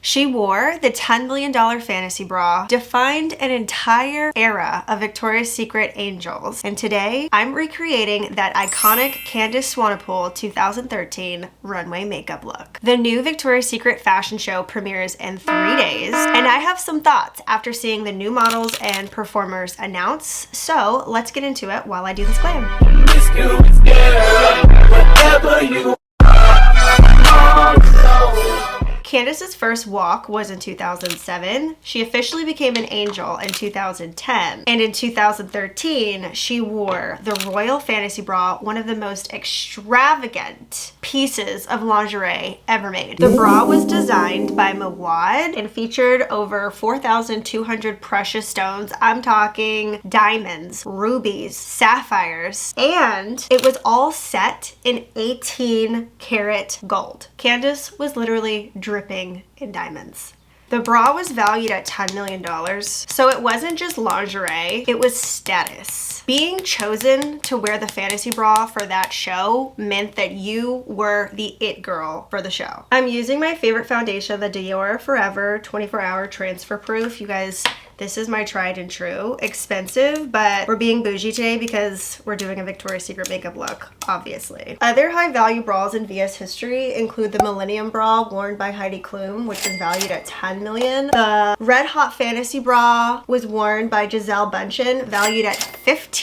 She wore the $10 million fantasy bra, defined an entire era of Victoria's Secret angels, and today I'm recreating that iconic Candice Swanepoel 2013 runway makeup look. The new Victoria's Secret fashion show premieres in 3 days, and I have some thoughts after seeing the new models and performers announce, so let's get into it while I do this glam. Candice's first walk was in 2007. She officially became an angel in 2010. And in 2013, she wore the Royal Fantasy Bra, one of the most extravagant pieces of lingerie ever made. The bra was designed by Mawad and featured over 4,200 precious stones. I'm talking diamonds, rubies, sapphires, and it was all set in 18 karat gold. Candice was literally dripping in diamonds. The bra was valued at $10 million, so it wasn't just lingerie, it was status. Being chosen to wear the fantasy bra for that show meant that you were the it girl for the show. I'm using my favorite foundation, the Dior Forever 24-hour transfer proof. You guys, this is my tried and true. Expensive, but we're being bougie today because we're doing a Victoria's Secret makeup look, obviously. Other high value bras in VS history include the Millennium Bra worn by Heidi Klum, which is valued at $10 million. The Red Hot Fantasy Bra was worn by Gisele Bündchen, valued at $15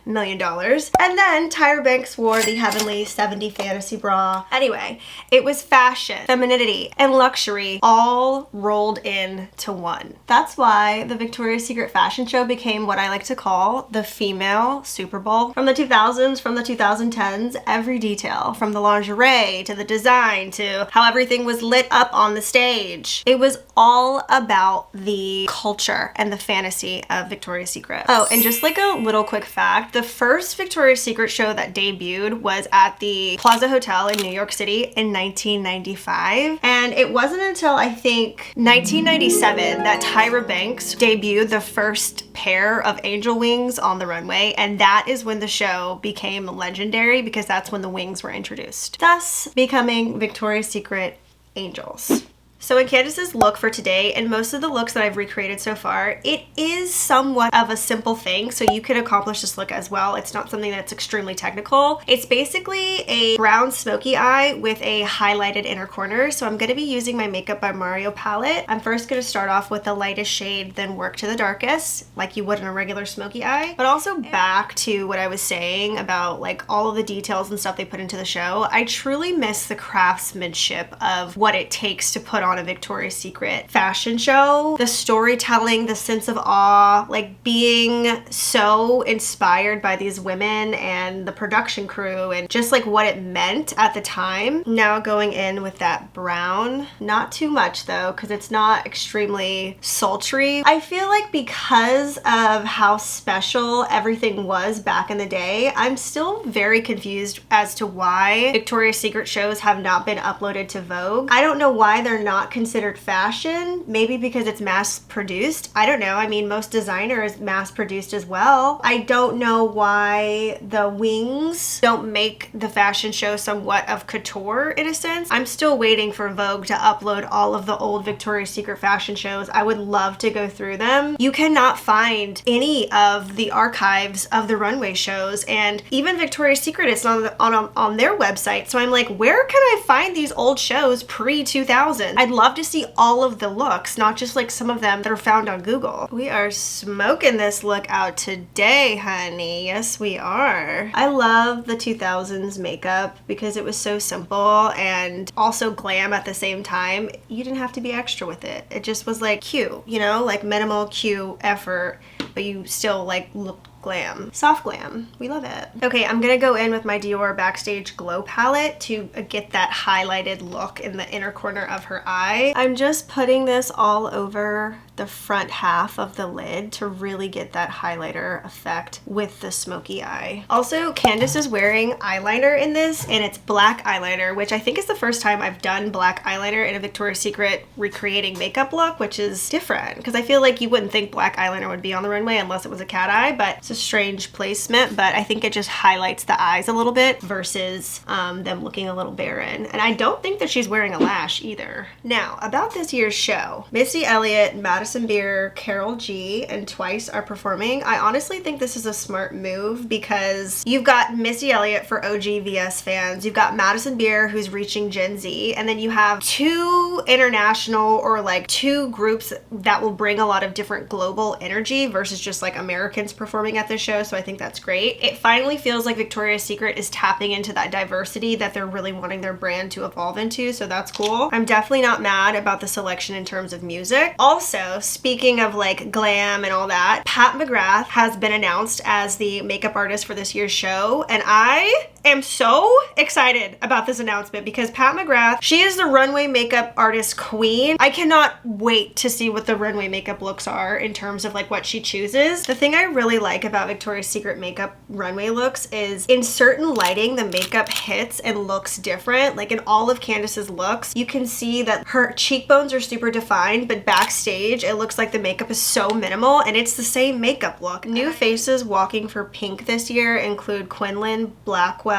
million. And then Tyra Banks wore the Heavenly 70 Fantasy Bra. Anyway, it was fashion, femininity, and luxury all rolled into one. That's why the Victoria's Secret fashion show became what I like to call the female Super Bowl. From the 2000s, from the 2010s, every detail, from the lingerie to the design to how everything was lit up on the stage, it was all about the culture and the fantasy of Victoria's Secret. Oh, and just like a little quick fact, the first Victoria's Secret show that debuted was at the Plaza Hotel in New York City in 1995, and it wasn't until I think 1997 that Tyra Banks debuted the first pair of angel wings on the runway, and that is when the show became legendary because that's when the wings were introduced, thus becoming Victoria's Secret angels. So in Candice's look for today, and most of the looks that I've recreated so far, it is somewhat of a simple thing, so you could accomplish this look as well. It's not something that's extremely technical. It's basically a brown smoky eye with a highlighted inner corner. So I'm going to be using my Makeup by Mario palette. I'm first going to start off with the lightest shade, then work to the darkest, like you would in a regular smoky eye. But also back to what I was saying about like all of the details and stuff they put into the show, I truly miss the craftsmanship of what it takes to put on a Victoria's Secret fashion show. The storytelling, the sense of awe, like being so inspired by these women and the production crew and just like what it meant at the time. Now going in with that brown, not too much though, because it's not extremely sultry. I feel like because of how special everything was back in the day, I'm still very confused as to why Victoria's Secret shows have not been uploaded to Vogue. I don't know why they're not considered fashion. Maybe because it's mass produced. I don't know. I mean, most designer is mass produced as well. I don't know why the wings don't make the fashion show somewhat of couture in a sense. I'm still waiting for Vogue to upload all of the old Victoria's Secret fashion shows. I would love to go through them. You cannot find any of the archives of the runway shows, and even Victoria's Secret is on their website. So I'm like, where can I find these old shows pre-2000? I'd love to see all of the looks, not just like some of them that are found on Google. We are smoking this look out today, honey. Yes, we are. I love the 2000s makeup because it was so simple and also glam at the same time. You didn't have to be extra with it. It just was like cute, you know, like minimal cute effort, but you still like looked glam. Soft glam. We love it. Okay, I'm gonna go in with my Dior Backstage Glow palette to get that highlighted look in the inner corner of her eye. I'm just putting this all over the front half of the lid to really get that highlighter effect with the smoky eye. Also, Candice is wearing eyeliner in this, and it's black eyeliner, which I think is the first time I've done black eyeliner in a Victoria's Secret recreating makeup look, which is different because I feel like you wouldn't think black eyeliner would be on the runway unless it was a cat eye, but it's a strange placement, but I think it just highlights the eyes a little bit versus them looking a little barren. And I don't think that she's wearing a lash either. Now, about this year's show, Missy Elliott, Madison Beer, Karol G, and Twice are performing. I honestly think this is a smart move because you've got Missy Elliott for OG VS fans, you've got Madison Beer who's reaching Gen Z, and then you have two international or like two groups that will bring a lot of different global energy versus just like Americans performing at this show. So I think that's great. It finally feels like Victoria's Secret is tapping into that diversity that they're really wanting their brand to evolve into, so that's cool. I'm definitely not mad about the selection in terms of music. Also, speaking of like glam and all that, Pat McGrath has been announced as the makeup artist for this year's show, and I am so excited about this announcement because Pat McGrath, she is the runway makeup artist queen. I cannot wait to see what the runway makeup looks are in terms of like what she chooses. The thing I really like about Victoria's Secret makeup runway looks is in certain lighting, the makeup hits and looks different. Like in all of Candice's looks, you can see that her cheekbones are super defined, but backstage, it looks like the makeup is so minimal and it's the same makeup look. New faces walking for pink this year include Quinlan Blackwell,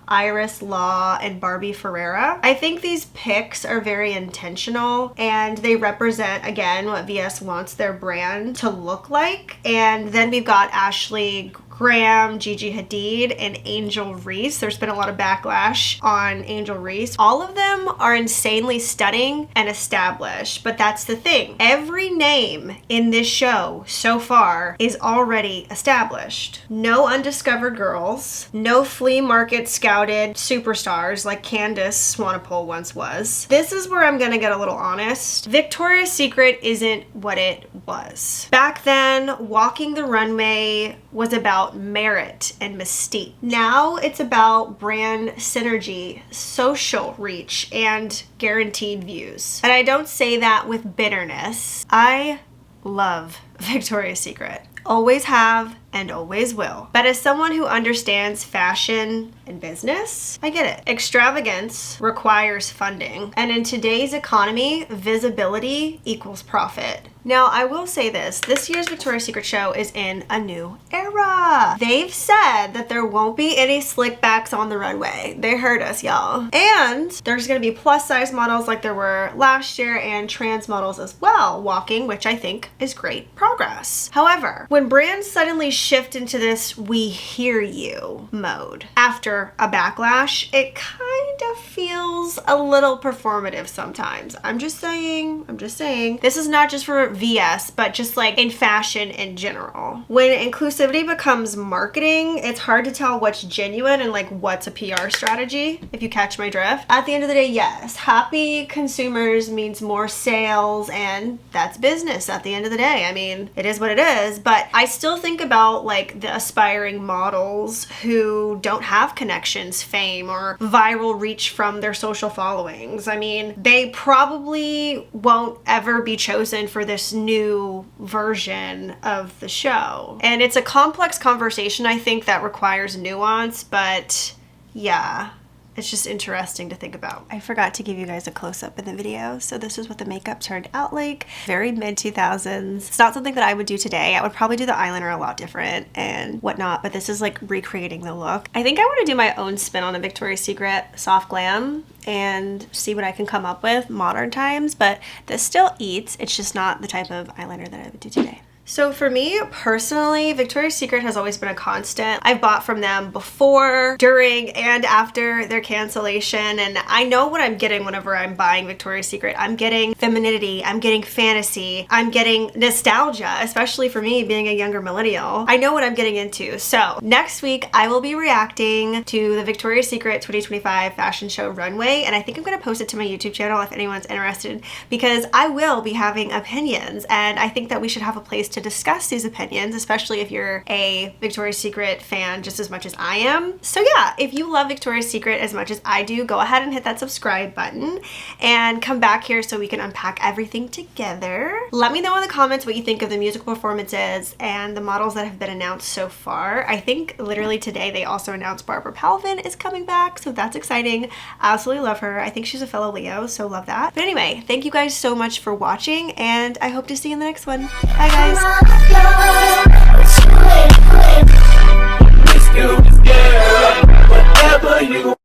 Iris Law, and Barbie Ferreira. I think these picks are very intentional and they represent, again, what VS wants their brand to look like. And then we've got Ashley Graham, Gigi Hadid, and Angel Reese. There's been a lot of backlash on Angel Reese. All of them are insanely stunning and established, but that's the thing. Every name in this show so far is already established. No undiscovered girls, no flea market scouted superstars like Candice Swanepoel once was. This is where I'm gonna get a little honest. Victoria's Secret isn't what it was. Back then, walking the runway was about merit and mystique. Now it's about brand synergy, social reach, and guaranteed views. And I don't say that with bitterness. I love Victoria's Secret. Always have and always will. But as someone who understands fashion and business, I get it. Extravagance requires funding. And in today's economy, visibility equals profit. Now, I will say this year's Victoria's Secret show is in a new era. They've said that there won't be any slick backs on the runway. They heard us, y'all. And there's gonna be plus size models like there were last year and trans models as well walking, which I think is great progress. However, when brands suddenly shift into this "we hear you" mode after a backlash, it kind of feels a little performative sometimes. I'm just saying. This is not just for VS, but just like in fashion in general. When inclusivity becomes marketing, it's hard to tell what's genuine and like what's a PR strategy, if you catch my drift. At the end of the day, yes, happy consumers means more sales, and that's business at the end of the day. I mean, it is what it is, but I still think about like the aspiring models who don't have connections, fame, or viral reach from their social followings. I mean, they probably won't ever be chosen for this new version of the show. And it's a complex conversation, I think, that requires nuance, but yeah. It's just interesting to think about. I forgot to give you guys a close-up in the video, so this is what the makeup turned out like. Very mid-2000s. It's not something that I would do today. I would probably do the eyeliner a lot different and whatnot, but this is like recreating the look. I think I want to do my own spin on the Victoria's Secret soft glam and see what I can come up with modern times, but this still eats. It's just not the type of eyeliner that I would do today. So for me personally, Victoria's Secret has always been a constant. I've bought from them before, during, and after their cancellation, and I know what I'm getting whenever I'm buying Victoria's Secret. I'm getting femininity, I'm getting fantasy, I'm getting nostalgia, especially for me being a younger millennial. I know what I'm getting into. So next week I will be reacting to the Victoria's Secret 2025 fashion show Runway, and I think I'm gonna post it to my YouTube channel if anyone's interested, because I will be having opinions, and I think that we should have a place to discuss these opinions, especially if you're a Victoria's Secret fan just as much as I am. So yeah, if you love Victoria's Secret as much as I do, go ahead and hit that subscribe button and come back here so we can unpack everything together. Let me know in the comments what you think of the musical performances and the models that have been announced so far. I think literally today they also announced Barbara Palvin is coming back, so that's exciting. I absolutely love her. I think she's a fellow Leo, so love that. But anyway, thank you guys so much for watching, and I hope to see you in the next one. Bye guys. you, yeah, whatever you